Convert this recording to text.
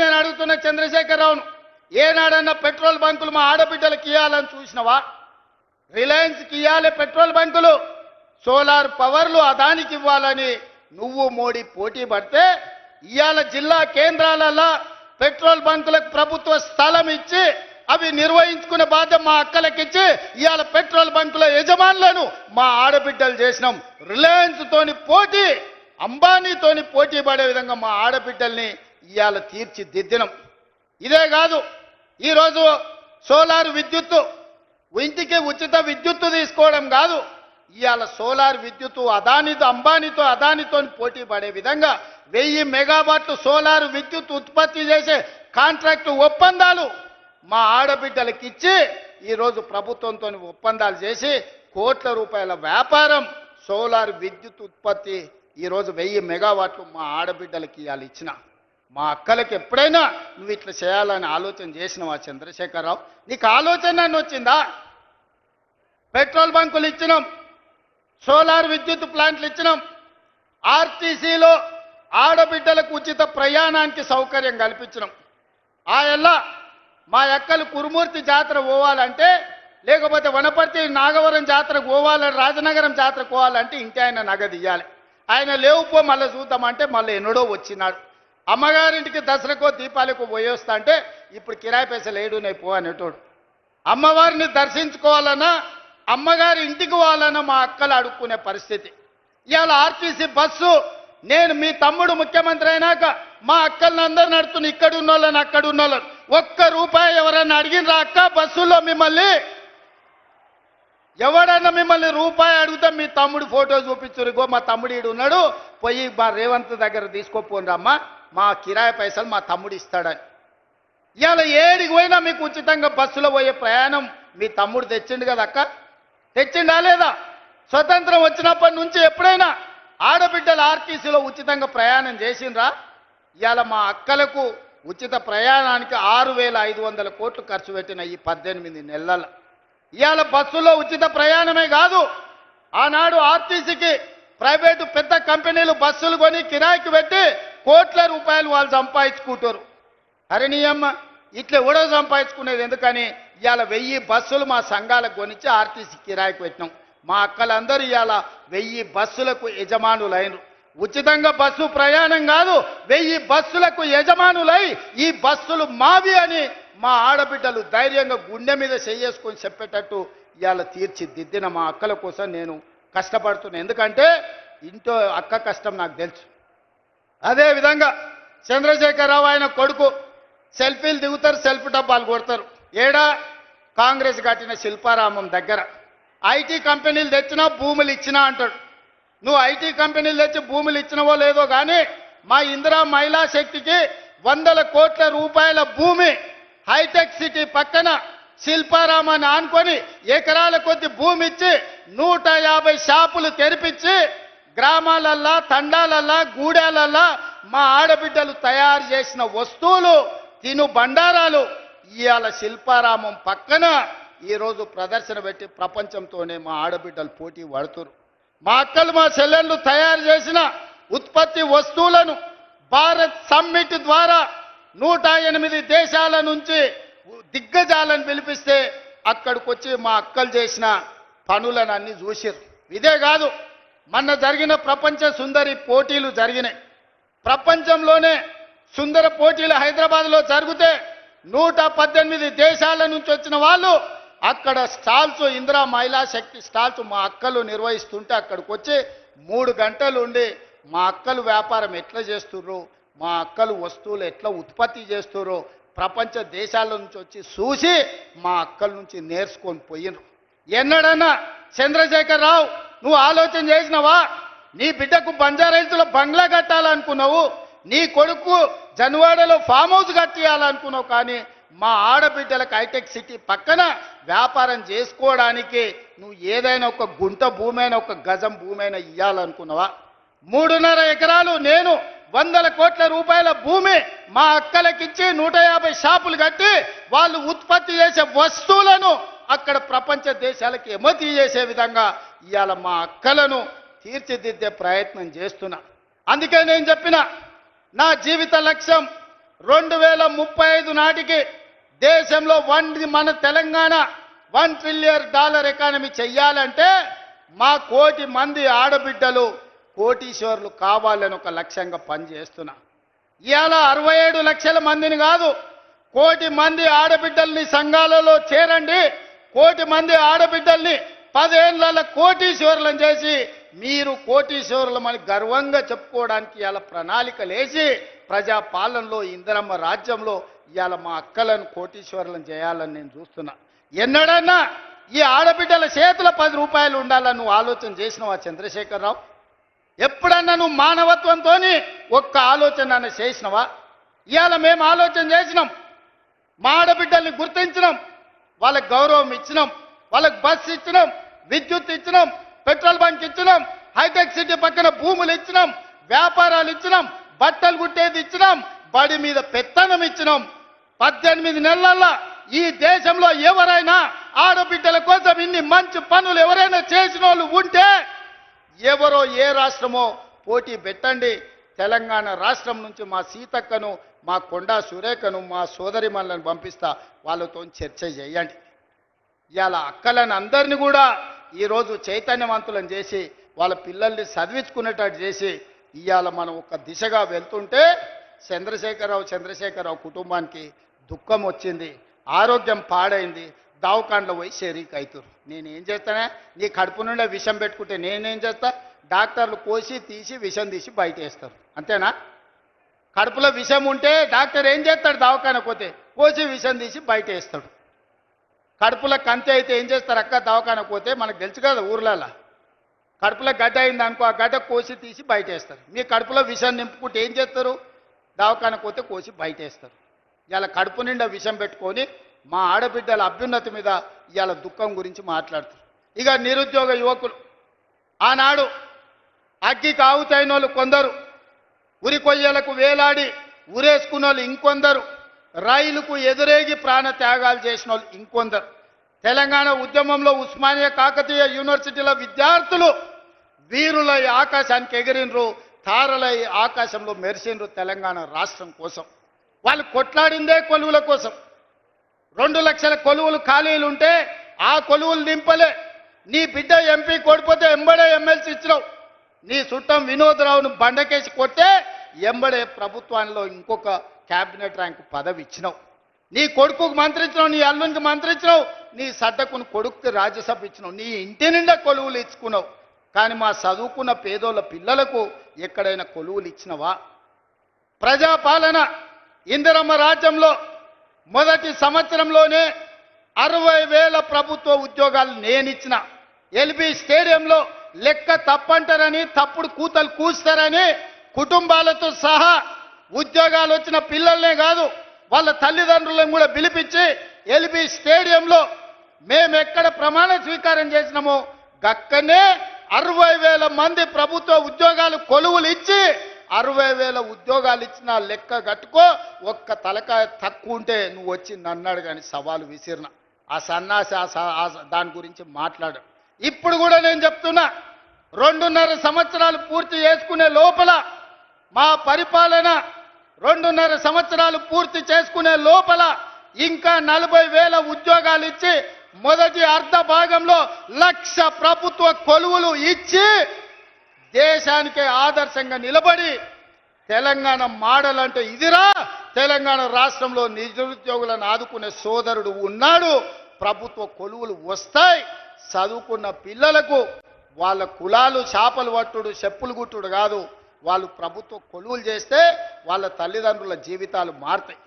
నేను అడుగుతున్న చంద్రశేఖరరావును, ఏనాడన్నా పెట్రోల్ బంకులు మా ఆడబిడ్డలకు ఇవ్వాలని చూసినవా? రిలయన్స్కి ఇవ్వాలి పెట్రోల్ బంకులు, సోలార్ పవర్లు అదానికి ఇవ్వాలని నువ్వు మోడీ పోటీ పడితే ఇవాళ జిల్లా కేంద్రాలలో పెట్రోల్ బంకులకు ప్రభుత్వ స్థలం ఇచ్చి అవి నిర్వహించుకునే బాధ్యత మా అక్కలకిచ్చి ఇవాళ పెట్రోల్ బంకుల యజమానులను మా ఆడబిడ్డలు చేసినాం. రిలయన్స్ తోని పోటీ, అంబానీతోని పోటీ పడే విధంగా మా ఆడబిడ్డల్ని ఇవాళ తీర్చిదిద్దినాం. ఇదే కాదు, ఈరోజు సోలార్ విద్యుత్తు, ఇంటికి ఉచిత విద్యుత్తు తీసుకోవడం కాదు, ఇవాళ సోలార్ విద్యుత్తు అదానితో పోటీ పడే విధంగా 1000 మెగావాట్లు సోలార్ విద్యుత్ ఉత్పత్తి చేసే కాంట్రాక్టు ఒప్పందాలు మా ఆడబిడ్డలకు ఇచ్చి ఈరోజు ప్రభుత్వంతో ఒప్పందాలు చేసి కోట్ల రూపాయల వ్యాపారం సోలార్ విద్యుత్ ఉత్పత్తి ఈరోజు 1000 మెగావాట్లు మా ఆడబిడ్డలకి ఇవాళ ఇచ్చిన. మా అక్కలకి ఎప్పుడైనా నువ్వు ఇట్లా చేయాలని ఆలోచన చేసినావా చంద్రశేఖరరావు? నీకు ఆలోచన వచ్చిందా? పెట్రోల్ బంకులు ఇచ్చినాం, సోలార్ విద్యుత్ ప్లాంట్లు ఇచ్చినాం, ఆర్టీసీలో ఆడబిడ్డలకు ఉచిత ప్రయాణానికి సౌకర్యం కల్పించినాం. ఆ ఎల్లా మా అక్కలు కురుమూర్తి జాతర పోవాలంటే, లేకపోతే వనపర్తి నాగవరం జాతరకు పోవాలని, రాజనగరం జాతరకు పోవాలంటే ఇంటి ఆయన నగదు ఇవ్వాలి. ఆయన లేవుపో మళ్ళీ చూద్దామంటే మళ్ళీ ఎన్నడో వచ్చినాడు. అమ్మగారింటికి దసరాకో దీపాలకు పోయేస్తా అంటే ఇప్పుడు కిరాయి పైసలు ఏడున్నాయి పో అనేటోడు. అమ్మవారిని దర్శించుకోవాలన్నా, అమ్మగారి ఇంటికి పోవాలన్నా మా అక్కలు అడుక్కునే పరిస్థితి. ఇవాళ ఆర్టీసీ బస్సు, నేను మీ తమ్ముడు ముఖ్యమంత్రి అయినాక మా అక్కల్ని అందరు నడుతున్న, ఇక్కడ ఉన్నోళ్ళని అక్కడ ఉన్నోళ్ళని, ₹1 ఎవరన్నా అడిగినరా అక్క బస్సుల్లో? ఎవడన్నా మిమ్మల్ని రూపాయి అడిగితే మీ తమ్ముడు ఫోటో చూపించురు, ఇగో మా తమ్ముడు ఈడు ఉన్నాడు, పోయి మా రేవంత్ దగ్గర తీసుకోపోను రమ్మా, మా కిరాయి పైసలు మా తమ్ముడు ఇస్తాడని. ఇవాళ ఏడికి పోయినా మీకు ఉచితంగా బస్సులో పోయే ప్రయాణం మీ తమ్ముడు తెచ్చిండు కదా అక్క, తెచ్చిండా లేదా? స్వతంత్రం వచ్చినప్పటి నుంచి ఎప్పుడైనా ఆడబిడ్డలు ఆర్టీసీలో ఉచితంగా ప్రయాణం చేసిండ్రా? ఇవాళ మా అక్కలకు ఉచిత ప్రయాణానికి 6500 కోట్లు ఖర్చు పెట్టిన ఈ 18 నెలల. ఇవాళ బస్సులో ఉచిత ప్రయాణమే కాదు, ఆనాడు ఆర్టీసీకి ప్రైవేటు పెద్ద కంపెనీలు బస్సులు కొని కిరాయికి పెట్టి కోట్ల రూపాయలు వాళ్ళు సంపాదించుకుంటారు. అరే నీ అమ్మ, ఇట్లా ఎవడో సంపాదించుకునేది ఎందుకని ఇవాళ 1000 బస్సులు మా సంఘాలకు కొనిచ్చి ఆర్టీసీ కిరాయికి పెట్టినాం. మా అక్కలందరూ ఇవాళ 1000 బస్సులకు యజమానులైనరు. ఉచితంగా బస్సు ప్రయాణం కాదు, 1000 బస్సులకు యజమానులై ఈ బస్సులు మావి అని మా ఆడబిడ్డలు ధైర్యంగా గుండె మీద చేసుకొని చెప్పేటట్టు ఇవాళ తీర్చిదిద్దిన మా అక్కల కోసం నేను కష్టపడుతున్నా. ఎందుకంటే ఇంట్లో అక్క కష్టం నాకు తెలుసు. అదేవిధంగా చంద్రశేఖరరావు ఆయన కొడుకు సెల్ఫీలు దిగుతారు, సెల్ఫీ డబ్బాలు కొడతారు. ఏడా కాంగ్రెస్ కట్టిన శిల్పారామం దగ్గర ఐటీ కంపెనీలు తెచ్చినా భూములు ఇచ్చినా అంటాడు. నువ్వు ఐటీ కంపెనీలు తెచ్చి భూములు ఇచ్చినవో లేదో కానీ మా ఇందిరా మహిళా శక్తికి 100 కోట్ల రూపాయల భూమి హైటెక్ సిటీ పక్కన శిల్పారామాన్ని ఆనుకొని ఎకరాల కొద్ది భూమి ఇచ్చి 150 షాపులు తెరిపించి గ్రామాలల్లా, తండాలల్లా, గూడాలల్లా మా ఆడబిడ్డలు తయారు చేసిన వస్తువులు, తిను బండారాలు ఇవాళ శిల్పారామం పక్కన ఈరోజు ప్రదర్శన పెట్టి ప్రపంచంతోనే మా ఆడబిడ్డలు పోటీ పడుతున్నారు. మా అక్కలు మా చెల్లెళ్ళు తయారు చేసిన ఉత్పత్తి వస్తువులను భారత్ సమ్మిట్ ద్వారా 108 దేశాల నుంచి దిగ్గజాలను పిలిపిస్తే అక్కడికి వచ్చి మా అక్కలు చేసిన పనులను అన్ని చూసారు. ఇదే కాదు, మొన్న జరిగిన ప్రపంచ సుందరి పోటీలు జరిగినాయి. ప్రపంచంలోనే సుందర పోటీలు హైదరాబాద్లో జరిగితే 118 దేశాల నుంచి వచ్చిన వాళ్ళు అక్కడ స్టాల్స్, ఇందిరా మహిళా శక్తి స్టాల్స్ మా అక్కలు నిర్వహిస్తుంటే అక్కడికి వచ్చి 3 గంటలు ఉండి మా అక్కలు వ్యాపారం ఎట్లా చేస్తుర్రు, మా అక్కలు వస్తువులు ఎట్లా ఉత్పత్తి చేస్తుర్రు ప్రపంచ దేశాల నుంచి వచ్చి చూసి మా అక్కల నుంచి నేర్చుకొని పోయినరు. ఎన్నడన్నా చంద్రశేఖరరావు నువ్వు ఆలోచన చేసినావా? నీ బిడ్డకు బంజారాహిల్స్లో బంగ్లా కట్టాలనుకున్నావు, నీ కొడుకు జన్వాడలో ఫామ్ హౌస్ కట్టియాలనుకున్నావు, కానీ మా ఆడబిడ్డలకు హైటెక్ సిటీ పక్కన వ్యాపారం చేసుకోవడానికి నువ్వు ఏదైనా ఒక గుంట భూమి అయినా, ఒక గజం భూమి అయినా ఇవ్వాలనుకున్నావా? 3.5 ఎకరాలు నేను 100 కోట్ల రూపాయల భూమి మా అక్కలకిచ్చి 150 షాపులు కట్టి వాళ్ళు ఉత్పత్తి చేసే వస్తువులను అక్కడ ప్రపంచ దేశాలకు ఎగుమతి చేసే విధంగా ఇవాళ మా అక్కలను తీర్చిదిద్దే ప్రయత్నం చేస్తున్నా. అందుకే నేను చెప్పిన నా జీవిత లక్ష్యం 2035 నాటికి దేశంలో మన తెలంగాణ $1 ట్రిలియన్ ఎకానమీ చెయ్యాలంటే మా కోటి మంది ఆడబిడ్డలు కోటీశ్వర్లు కావాలని ఒక లక్ష్యంగా పనిచేస్తున్నా. ఇవాళ 67 లక్షల మందిని కాదు, కోటి మంది ఆడబిడ్డల్ని సంఘాలలో చేరండి, కోటి మంది ఆడబిడ్డల్ని 10 ఏళ్ల కోటీశ్వరులను చేసి మీరు కోటీశ్వరులమని గర్వంగా చెప్పుకోవడానికి ఇవాళ ప్రణాళికలు వేసి ప్రజాపాలనలో ఇందిరమ్మ రాజ్యంలో ఇవాళ మా అక్కలను కోటీశ్వరులను చేయాలని నేను చూస్తున్నా. ఎన్నడన్నా ఈ ఆడబిడ్డల చేతుల 10 రూపాయలు ఉండాలని నువ్వు ఆలోచన చేసినావా చంద్రశేఖరరావు? ఎప్పుడన్నా నువ్వు మానవత్వంతో ఒక్క ఆలోచన చేసినవా? ఇవాళ మేము ఆలోచన చేసినాం, మా ఆడబిడ్డల్ని గుర్తించినాం, వాళ్ళకి గౌరవం ఇచ్చినాం, వాళ్ళకి బస్సు ఇచ్చినాం, విద్యుత్ ఇచ్చినాం, పెట్రోల్ బంక్ ఇచ్చినాం, హైటెక్ సిటీ పక్కన భూములు ఇచ్చినాం, వ్యాపారాలు ఇచ్చినాం, బట్టలు కుట్టేది ఇచ్చినాం, బడి మీద పెత్తనం ఇచ్చినాం. 18 నెలల్లో ఈ దేశంలో ఎవరైనా ఆడబిడ్డల కోసం ఇన్ని మంచి పనులు ఎవరైనా చేసిన వాళ్ళు ఉంటే ఎవరో ఏ రాష్ట్రమో పోటీ పెట్టండి. తెలంగాణ రాష్ట్రం నుంచి మా సీతక్కను, మా కొండా సురేఖను, మా సోదరిమణులను పంపిస్తా, వాళ్ళతో చర్చ చేయండి. ఇవాళ అక్కలను అందరినీ కూడా ఈరోజు చైతన్యవంతులను చేసి వాళ్ళ పిల్లల్ని చదివించుకునేటట్టు చేసి ఇవాళ మనం ఒక దిశగా వెళ్తుంటే చంద్రశేఖరరావు కుటుంబానికి దుఃఖం వచ్చింది, ఆరోగ్యం పాడైంది, దావకాండ్లో పోయి షరీక్ అవుతారు. నేనేం చేస్తానే? నీ కడుపు నుండి విషం పెట్టుకుంటే నేనేం చేస్తా? డాక్టర్లు కోసి తీసి విషం తీసి బయట వేస్తారు, అంతేనా? కడుపులో విషం ఉంటే డాక్టర్ ఏం చేస్తాడు? దవాఖానకు పోతే కోసి విషం తీసి బయట వేస్తాడు. కడుపులో కంతి అయితే ఏం చేస్తారు? అక్క దవాఖానకు పోతే మనకు తెలుసు కదా, ఊర్లలో కడుపులో గడ్డ అయింది అనుకో, ఆ గడ్డ కోసి తీసి బయట వేస్తారు. మీ కడుపులో విషం నింపుకుంటే ఏం చేస్తారు? దవాఖానకు పోతే కోసి బయట వేస్తారు. ఇవాళ కడుపు నిండా విషం పెట్టుకొని మా ఆడబిడ్డల అభ్యున్నతి మీద ఇవాళ దుఃఖం గురించి మాట్లాడుతారు. ఇక నిరుద్యోగ యువకులు ఆనాడు అగ్గికి ఆవుతైన వాళ్ళు కొందరు, ఉరి కొయ్యలకు వేలాడి ఉరేసుకున్న వాళ్ళు ఇంకొందరు, రైలుకు ఎదురేగి ప్రాణ త్యాగాలు చేసిన వాళ్ళు ఇంకొందరు. తెలంగాణ ఉద్యమంలో ఉస్మానియా కాకతీయ యూనివర్సిటీల విద్యార్థులు వీరులై ఆకాశానికి ఎగిరినరు, తారలై ఆకాశంలో మెరిసినరు తెలంగాణ రాష్ట్రం కోసం. వాళ్ళు కొట్లాడిందే కొలువుల కోసం. 2 లక్షల కొలువులు ఖాళీలు ఉంటే ఆ కొలువులు నింపలే. నీ బిడ్డ ఎంపీ కొడిపోతే ఎంబడే ఎమ్మెల్సీ ఇచ్చినావు. నీ చుట్టం వినోదరావును బండకేసి కొట్టే ఎంబడే ప్రభుత్వంలో ఇంకొక క్యాబినెట్ ర్యాంకు పదవి ఇచ్చినావు. నీ కొడుకుకు మంత్రి ఇచ్చినావు, నీ అల్లునికి మంత్రి ఇచ్చినావు, నీ సడ్డకుని కొడుకుకి రాజ్యసభ ఇచ్చినావు, నీ ఇంటి నిండా కొలువులు ఇచ్చుకున్నావు. కానీ మా చదువుకున్న పేదోళ్ళ పిల్లలకు ఎక్కడైనా కొలువులు ఇచ్చినవా? ప్రజాపాలన ఇందిరమ్మ రాజ్యంలో మొదటి సంవత్సరంలోనే 60,000 ప్రభుత్వ ఉద్యోగాలు నేనిచ్చిన. ఎల్బీ స్టేడియంలో లెక్క తప్పంటారని, తప్పుడు కూతలు కూస్తారని కుటుంబాలతో సహా ఉద్యోగాలు వచ్చిన పిల్లల్నే కాదు వాళ్ళ తల్లిదండ్రులను కూడా పిలిపించి ఎల్బీ స్టేడియంలో మేమెక్కడ ప్రమాణ స్వీకారం చేసినామో గక్కనే 60,000 మంది ప్రభుత్వ ఉద్యోగాలు కొలువులు ఇచ్చి 60,000 ఉద్యోగాలు ఇచ్చిన లెక్క కట్టుకో. ఒక్క తలకాయ తక్కువ ఉంటే నువ్వు వచ్చి నన్నాడు కానీ సవాలు విసిరిన ఆ సన్నాసి దాని గురించి మాట్లాడు. ఇప్పుడు కూడా నేను చెప్తున్నా, 2.5 సంవత్సరాలు పూర్తి చేసుకునే లోపల మా పరిపాలన 2.5 సంవత్సరాలు పూర్తి చేసుకునే లోపల ఇంకా 40,000 ఉద్యోగాలు ఇచ్చి మొదటి అర్ధ భాగంలో 1,00,000 ప్రభుత్వ కొలువులు ఇచ్చి దేశానికే ఆదర్శంగా నిలబడి తెలంగాణ మోడల్ అంటే ఇదిరా, తెలంగాణ రాష్ట్రంలో నిరుద్యోగులను ఆదుకునే సోదరుడు ఉన్నాడు, ప్రభుత్వ కొలువులు వస్తాయి, చదువుకున్న పిల్లలకు వాళ్ళ కులాలు చేపలు పట్టుడు చెప్పులు గుట్టుడు కాదు, వాళ్ళు ప్రభుత్వ కొలువులు చేస్తే వాళ్ళ తల్లిదండ్రుల జీవితాలు మారుతాయి.